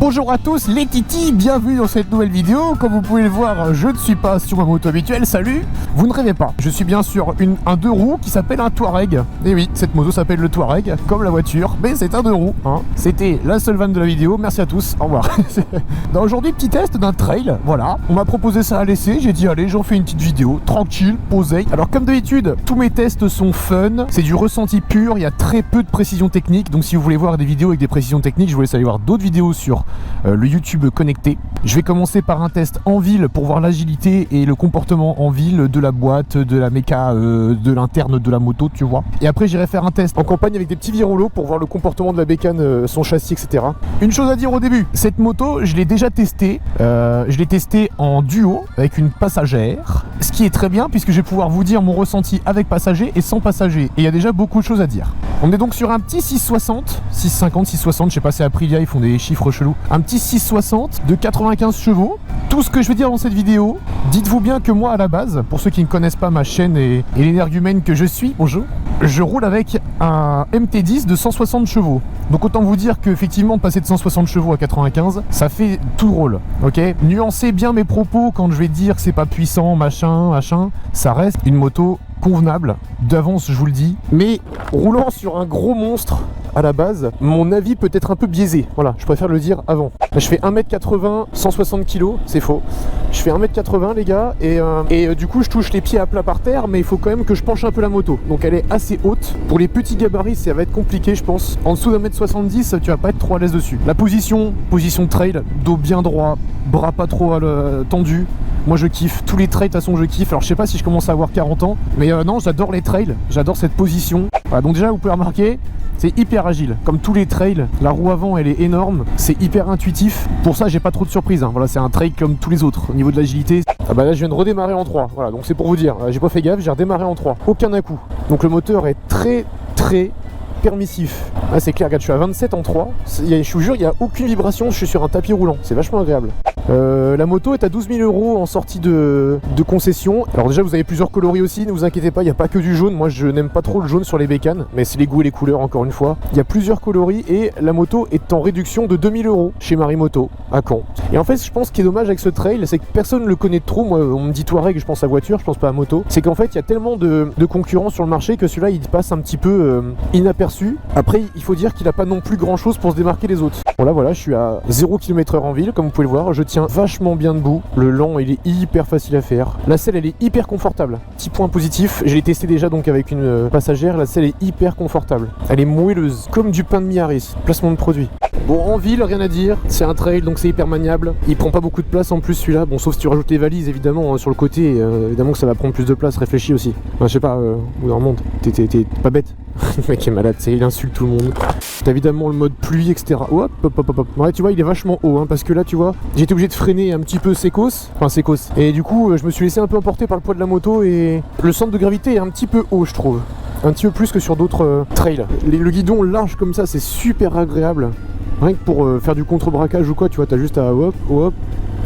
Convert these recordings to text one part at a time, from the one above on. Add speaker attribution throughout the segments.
Speaker 1: Bonjour à tous les titis, bienvenue dans cette nouvelle vidéo. Comme vous pouvez le voir, je ne suis pas sur ma moto habituelle, salut. Vous ne rêvez pas, je suis bien sur un deux roues qui s'appelle un Touareg. Et oui, cette moto s'appelle le Touareg, comme la voiture, mais c'est un deux roues, hein. C'était la seule vanne de la vidéo, merci à tous, au revoir. Aujourd'hui, petit test d'un trail, voilà. On m'a proposé ça à l'essai, j'ai dit allez, j'en fais une petite vidéo, tranquille, posée. Alors comme d'habitude, tous mes tests sont fun, c'est du ressenti pur, il y a très peu de précision technique. Donc si vous voulez voir des vidéos avec des précisions techniques, je vous laisse aller voir d'autres vidéos sur le YouTube connecté. Je vais commencer par un test en ville pour voir l'agilité et le comportement en ville de la boîte, de la méca, de l'interne de la moto, tu vois. Et après j'irai faire un test en campagne avec des petits virolos pour voir le comportement de la bécane, son châssis, etc. Une chose à dire au début, cette moto je l'ai déjà testée, je l'ai testée en duo avec une passagère, ce qui est très bien puisque je vais pouvoir vous dire mon ressenti avec passager et sans passager. Et il y a déjà beaucoup de choses à dire. On est donc sur un petit 660, 650, 660, je sais pas si Aprilia ils font des chiffres chelous. Un petit 660 de 95 chevaux. Tout ce que je vais dire dans cette vidéo, dites-vous bien que moi à la base, pour ceux qui ne connaissent pas ma chaîne et l'énergumène que je suis, bonjour, je roule avec un MT10 de 160 chevaux. Donc autant vous dire qu'effectivement passer de 160 chevaux à 95, ça fait tout drôle, ok. Nuancez bien mes propos quand je vais dire que c'est pas puissant, machin, ça reste une moto convenable, d'avance je vous le dis, mais roulant sur un gros monstre à la base, mon avis peut être un peu biaisé, voilà, je préfère le dire avant. Je fais 1m80, 160 kg, c'est faux. Je fais 1m80 les gars, et du coup je touche les pieds à plat par terre, mais il faut quand même que je penche un peu la moto, donc elle est assez haute. Pour les petits gabarits ça va être compliqué je pense, en dessous d'1m70 tu vas pas être trop à l'aise dessus. La position trail, dos bien droit, bras pas trop tendus. Moi je kiffe, tous les trails de toute façon je kiffe. Alors je sais pas si je commence à avoir 40 ans, mais non, j'adore les trails, j'adore cette position. Voilà, donc déjà vous pouvez remarquer, c'est hyper agile, comme tous les trails, la roue avant elle est énorme, c'est hyper intuitif. Pour ça j'ai pas trop de surprise, hein. Voilà, c'est un trail comme tous les autres. Au niveau de l'agilité, ah bah là je viens de redémarrer en 3, voilà, donc c'est pour vous dire, j'ai pas fait gaffe, j'ai redémarré en 3, aucun à-coup. Donc le moteur est très permissif. Ah, c'est clair, regarde, je suis à 27 en 3. Je vous jure, il n'y a aucune vibration, je suis sur un tapis roulant. C'est vachement agréable. La moto est à 12 000 € en sortie de concession. Alors déjà, vous avez plusieurs coloris aussi, ne vous inquiétez pas, il n'y a pas que du jaune. Moi, je n'aime pas trop le jaune sur les bécanes, mais c'est les goûts et les couleurs, encore une fois. Il y a plusieurs coloris et la moto est en réduction de 2000 € chez Marimoto, à Caen. Et en fait, je pense qu'il est dommage avec ce trail, c'est que personne ne le connaît trop. Moi, on me dit Touareg, je pense à voiture, je pense pas à moto. C'est qu'en fait, il y a tellement de concurrents sur le marché que celui-là, il passe un petit peu inaperçu. Après il faut dire qu'il n'a pas non plus grand chose pour se démarquer des autres. Bon là voilà, je suis à 0 km/h en ville comme vous pouvez le voir, je tiens vachement bien debout. Le lent il est hyper facile à faire. La selle elle est hyper confortable. Petit point positif, je l'ai testé déjà donc avec une passagère, la selle est hyper confortable. Elle est moelleuse, comme du pain de Miaris, placement de produit. Bon en ville rien à dire, c'est un trail donc c'est hyper maniable. Il prend pas beaucoup de place en plus celui-là, bon sauf si tu rajoutes les valises évidemment sur le côté, évidemment que ça va prendre plus de place, réfléchis aussi. Enfin, je sais pas, où on remonte, t'es pas bête. Le mec est malade, il insulte tout le monde. T'as évidemment le mode pluie, etc. Hop. Ouais, tu vois, il est vachement haut, hein, parce que là, tu vois, j'ai été obligé de freiner un petit peu sécos. Et du coup, je me suis laissé un peu emporter par le poids de la moto et le centre de gravité est un petit peu haut, je trouve. Un petit peu plus que sur d'autres trails. Le guidon large comme ça, c'est super agréable. Rien que pour faire du contre-braquage ou quoi, tu vois, t'as juste à hop.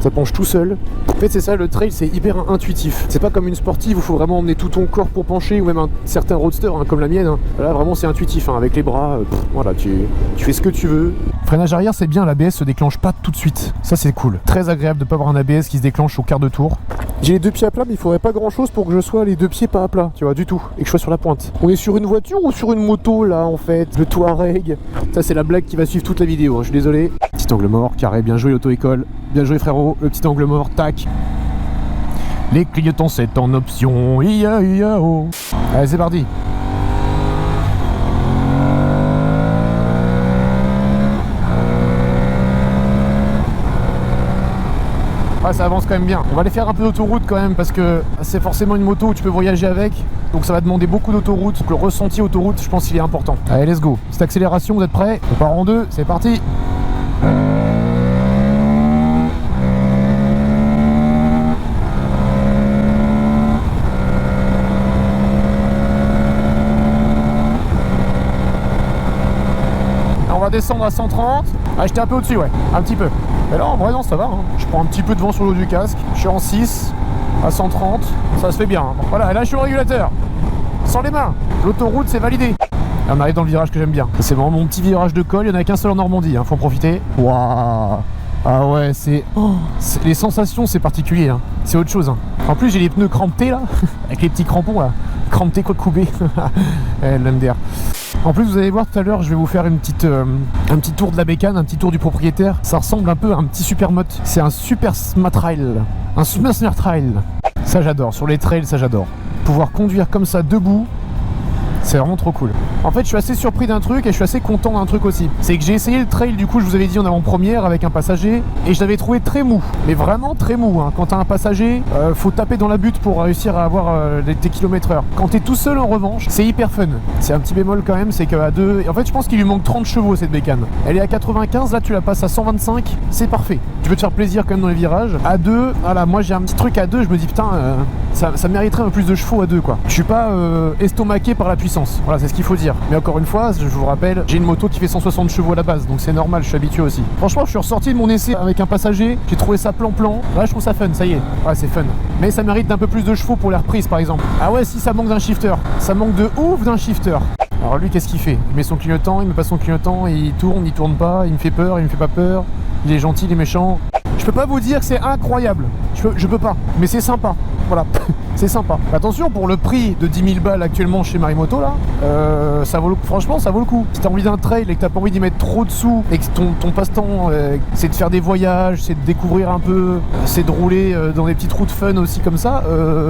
Speaker 1: Ça penche tout seul. En fait c'est ça, le trail c'est hyper intuitif. C'est pas comme une sportive où il faut vraiment emmener tout ton corps pour pencher, ou même un certain roadster hein, comme la mienne hein. Là vraiment c'est intuitif hein, avec les bras, voilà, tu fais ce que tu veux. Freinage arrière c'est bien, l'ABS se déclenche pas tout de suite. Ça c'est cool. Très agréable de pas avoir un ABS qui se déclenche au quart de tour. J'ai les deux pieds à plat mais il faudrait pas grand chose pour que je sois les deux pieds pas à plat, tu vois, du tout. Et que je sois sur la pointe. On est sur une voiture ou sur une moto là en fait? Le Touareg. Ça c'est la blague qui va suivre toute la vidéo, hein. Je suis désolé. Petit angle mort, carré, bien joué l'auto-école. Bien joué frérot, le petit angle mort, tac. Les clignotants c'est en option, oh. Allez c'est parti. Ah, ça avance quand même bien. On va aller faire un peu d'autoroute quand même parce que c'est forcément une moto où tu peux voyager avec. Donc ça va demander beaucoup d'autoroute. Donc le ressenti autoroute, je pense qu'il est important. Allez, let's go. Cette accélération, vous êtes prêts? On part en deux, c'est parti. On va descendre à 130. Ah, j'étais un peu au-dessus, ouais. Un petit peu. Mais là, en vrai, non, ça va. Hein. Je prends un petit peu de vent sur le haut du casque. Je suis en 6 à 130. Ça se fait bien. Hein. Voilà, et là, je suis au régulateur. Sans les mains. L'autoroute, c'est validé. Et on arrive dans le virage que j'aime bien. C'est vraiment mon petit virage de col, il n'y en a qu'un seul en Normandie, hein, faut en profiter. Waouh. Ah ouais, les sensations, c'est particulier, hein. C'est autre chose, hein. En plus, j'ai les pneus crampés là, avec les petits crampons là. Crampés quoi coubé. L'MDR. En plus, vous allez voir tout à l'heure, je vais vous faire un petit tour de la bécane, un petit tour du propriétaire. Ça ressemble un peu à un petit supermote. C'est un super smart trail. Un smart trail. Ça, j'adore. Sur les trails, ça, j'adore. Pouvoir conduire comme ça debout, c'est vraiment trop cool. En fait, je suis assez surpris d'un truc et je suis assez content d'un truc aussi. C'est que j'ai essayé le trail, du coup, je vous avais dit en avant-première avec un passager et je l'avais trouvé très mou. Mais vraiment très mou, hein. Quand t'as un passager, faut taper dans la butte pour réussir à avoir tes km/h. Quand t'es tout seul, en revanche, c'est hyper fun. C'est un petit bémol quand même, c'est qu'à deux... En fait, je pense qu'il lui manque 30 chevaux cette bécane. Elle est à 95, là tu la passes à 125, c'est parfait. Tu peux te faire plaisir quand même dans les virages. À deux, voilà, moi j'ai un petit truc à deux, je me dis putain, ça mériterait un peu plus de chevaux à deux, quoi. Je suis pas estomaqué par la puissance. Voilà, c'est ce qu'il faut dire. Mais encore une fois, je vous rappelle, j'ai une moto qui fait 160 chevaux à la base, donc c'est normal, je suis habitué aussi. Franchement, je suis ressorti de mon essai avec un passager, j'ai trouvé ça plan-plan. Là, je trouve ça fun, ça y est. Ouais, c'est fun. Mais ça mérite d'un peu plus de chevaux pour les reprises, par exemple. Ah ouais, si ça manque d'un shifter. Ça manque de ouf d'un shifter. Alors lui, qu'est-ce qu'il fait? Il met son clignotant, il met pas son clignotant, il tourne pas, il me fait peur, il me fait pas peur. Il est gentil, il est méchant. Je peux pas vous dire que c'est incroyable. Je peux pas. Mais c'est sympa. Voilà. C'est sympa. Attention, pour le prix de 10 000 balles actuellement chez Marimoto, là, ça vaut franchement, ça vaut le coup. Si t'as envie d'un trail et que t'as pas envie d'y mettre trop de sous et que ton passe-temps, c'est de faire des voyages, c'est de découvrir un peu, c'est de rouler dans des petites routes fun aussi comme ça,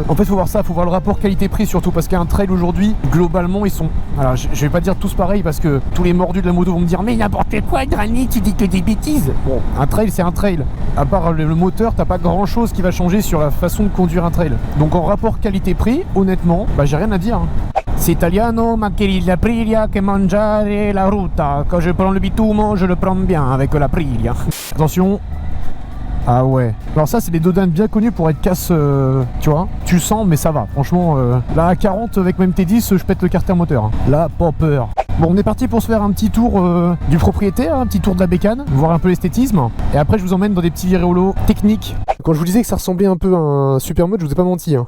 Speaker 1: en fait, faut voir ça, faut voir le rapport qualité-prix surtout, parce qu'un trail aujourd'hui, globalement, ils sont... Alors, je vais pas dire tous pareils, parce que tous les mordus de la moto vont me dire « Mais n'importe quoi, Granny, tu dis que des bêtises !» Bon, un trail, c'est un trail. À part le moteur, t'as pas grand-chose qui va changer sur la façon de conduire un trail. Donc en rapport qualité-prix, honnêtement, bah j'ai rien à dire. C'est italiano, ma querida Aprilia, che mangiare la ruta. Quand je prends le bitume, je le prends bien avec la Aprilia. Attention. Ah ouais. Alors ça, c'est des dodanes bien connus pour être casse, tu vois. Tu sens, mais ça va. Franchement, là à 40 avec même T10, je pète le carter moteur. Là, pas peur. Bon, on est parti pour se faire un petit tour du propriétaire, un petit tour de la bécane, voir un peu l'esthétisme. Et après, je vous emmène dans des petits viréolos techniques. Quand je vous disais que ça ressemblait un peu à un supermode, je vous ai pas menti, hein.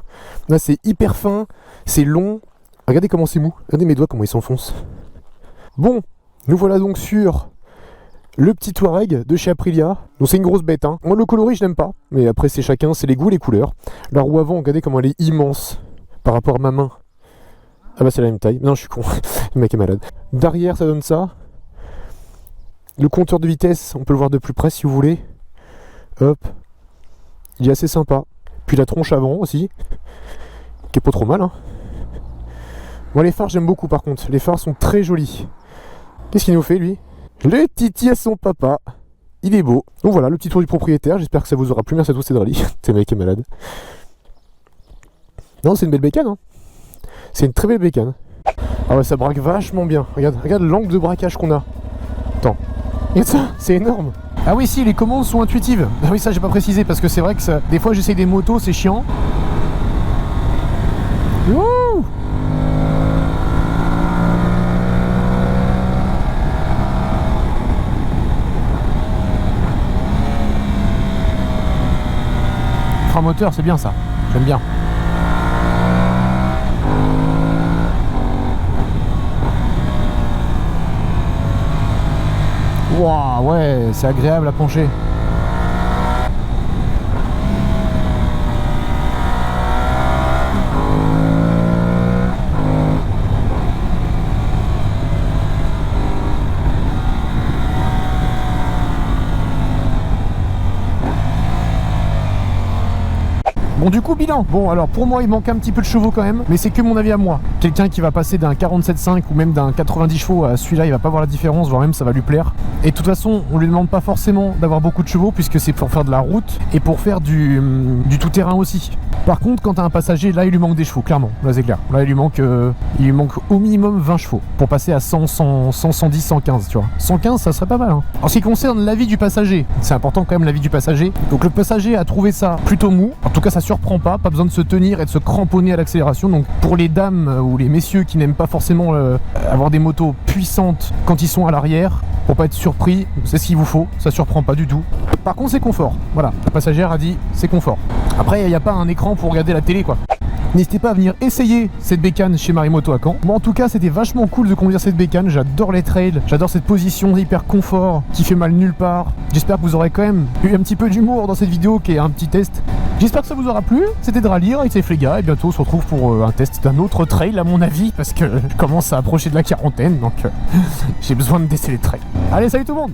Speaker 1: Là, c'est hyper fin, c'est long. Regardez comment c'est mou. Regardez mes doigts, comment ils s'enfoncent. Bon, nous voilà donc sur le petit Touareg de chez Aprilia. Donc c'est une grosse bête, hein. Moi, le coloris, je n'aime pas. Mais après, c'est chacun, c'est les goûts, les couleurs. La roue avant, regardez comment elle est immense par rapport à ma main. Ah bah c'est la même taille. Non, je suis con. Le mec est malade. Derrière, ça donne ça. Le compteur de vitesse, on peut le voir de plus près si vous voulez. Hop. Il est assez sympa. Puis la tronche avant aussi. Qui est pas trop mal, hein. Moi, les phares, j'aime beaucoup par contre. Les phares sont très jolis. Qu'est-ce qu'il nous fait, lui? Le titi à son papa. Il est beau. Donc voilà, le petit tour du propriétaire. J'espère que ça vous aura plu. Merci à tous, c'est Drali. T'es mec est malade. Non, c'est une belle bécane, hein. C'est une très belle bécane. Ah ouais, ça braque vachement bien. Regarde l'angle de braquage qu'on a. Attends. Regarde ça, c'est énorme. Ah oui, si, les commandes sont intuitives. Ah oui, ça, j'ai pas précisé parce que c'est vrai que ça... des fois, j'essaye des motos, c'est chiant. Wouh! Frein moteur, c'est bien ça. J'aime bien. Waouh, ouais, c'est agréable à pencher. Bon, du coup, bilan. Bon, alors pour moi, il manque un petit peu de chevaux quand même, mais c'est que mon avis à moi. Quelqu'un qui va passer d'un 47.5 ou même d'un 90 chevaux à celui-là, il va pas voir la différence, voire même ça va lui plaire. Et de toute façon, on lui demande pas forcément d'avoir beaucoup de chevaux puisque c'est pour faire de la route et pour faire du tout-terrain aussi. Par contre, quand t'as un passager, là, il lui manque des chevaux, clairement. Là, c'est clair. Là, il lui manque au minimum 20 chevaux pour passer à 100, 110, 115, tu vois. 115, ça serait pas mal, hein. En ce qui concerne l'avis du passager, c'est important quand même l'avis du passager. Donc le passager a trouvé ça plutôt mou. En tout cas, ça surprend pas besoin de se tenir et de se cramponner à l'accélération. Donc pour les dames ou les messieurs qui n'aiment pas forcément avoir des motos puissantes quand ils sont à l'arrière, pour pas être surpris, c'est ce qu'il vous faut, ça surprend pas du tout. Par contre, c'est confort. Voilà, la passagère a dit c'est confort. Après, il n'y a pas un écran pour regarder la télé, quoi. N'hésitez pas à venir essayer cette bécane chez Marimoto à Caen. Moi en tout cas c'était vachement cool de conduire cette bécane, j'adore les trails, j'adore cette position hyper confort qui fait mal nulle part. J'espère que vous aurez quand même eu un petit peu d'humour dans cette vidéo qui est un petit test. J'espère que ça vous aura plu, c'était Dralire avec les gars et bientôt on se retrouve pour un test d'un autre trail à mon avis parce que je commence à approcher de la quarantaine donc j'ai besoin de tester les trails. Allez salut tout le monde!